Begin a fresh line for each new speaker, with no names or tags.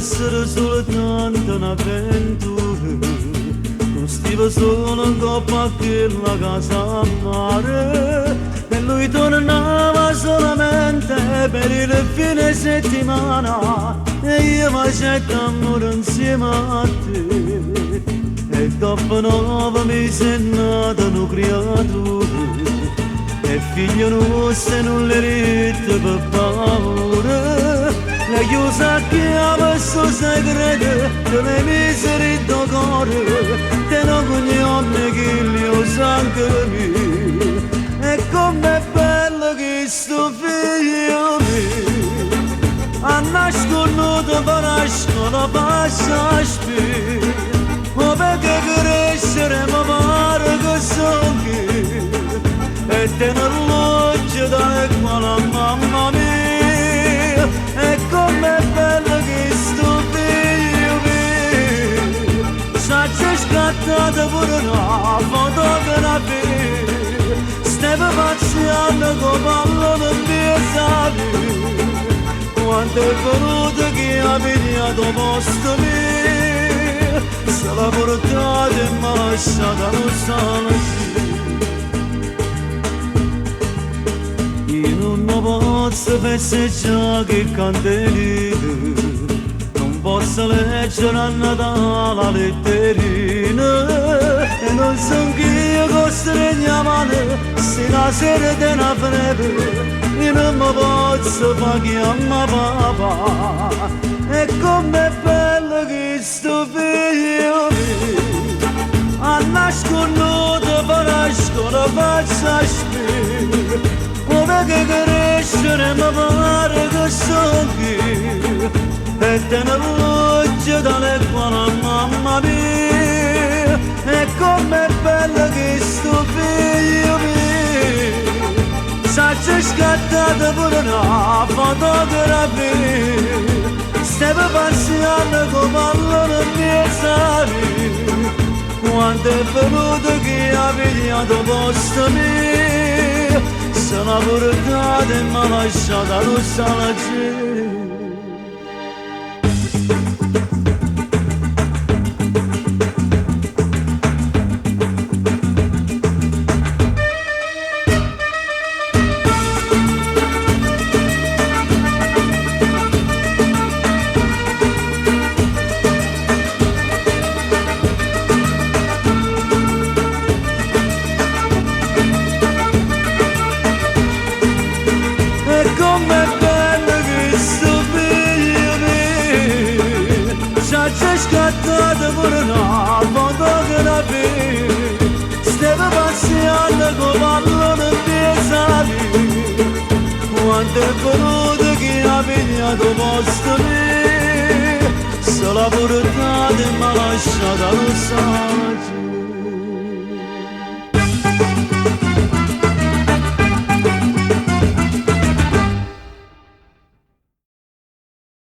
essere soltanto un'avventura, non stiva solo in coppa a quella casa a mare, e lui tornava solamente per il fine settimana, e io facendo amore insieme a te. E dopo 9 mesi è nata una creatura, e figlio nostro non le rette per paura. Lei chiusa chiave sto segreto delle miserie del cuore, te non cognome che li usa anche me. E com'è bello che sto figlio mio ha nasconuto per la scuola passa a spiegare, ma perché crescere mi pare che sono io, e tenerlo dalle quale mamma mia. E com'è bello che sto figlio mio s'è scattata pure una fotografia, stava pazziando con pallone in piedi, quando è venuto che ha pigliato posto mio, se l'ha portata e mi ha lasciata non sa non posso festeggiare che candelina, non posso leggere a Natale la letterina, e non so che io costringo a mano se la sera di una febbre io non mi posso fare chiamare papà. E com'è bello che sto figlio mio ha nasconuto per la scuola faccia spiegare, che crescere mi pare che sono io, e tenerlo dalle quali mamma mia. E com'è bello che sto figlio mio s'è scattata pure una fotografia, stava passando con pallone in piedi, quando è venuto che ha pigliato posto mio, se l'ha portata e mi ha lasciata lo sa la gente. Com'è bello che sto figlio mio c'è scattata pure una fotografia, stava passando con pallone in piedi, quando è venuto che ha pigliato posto mio, se l'ha portata e mi ha lasciata lo sa.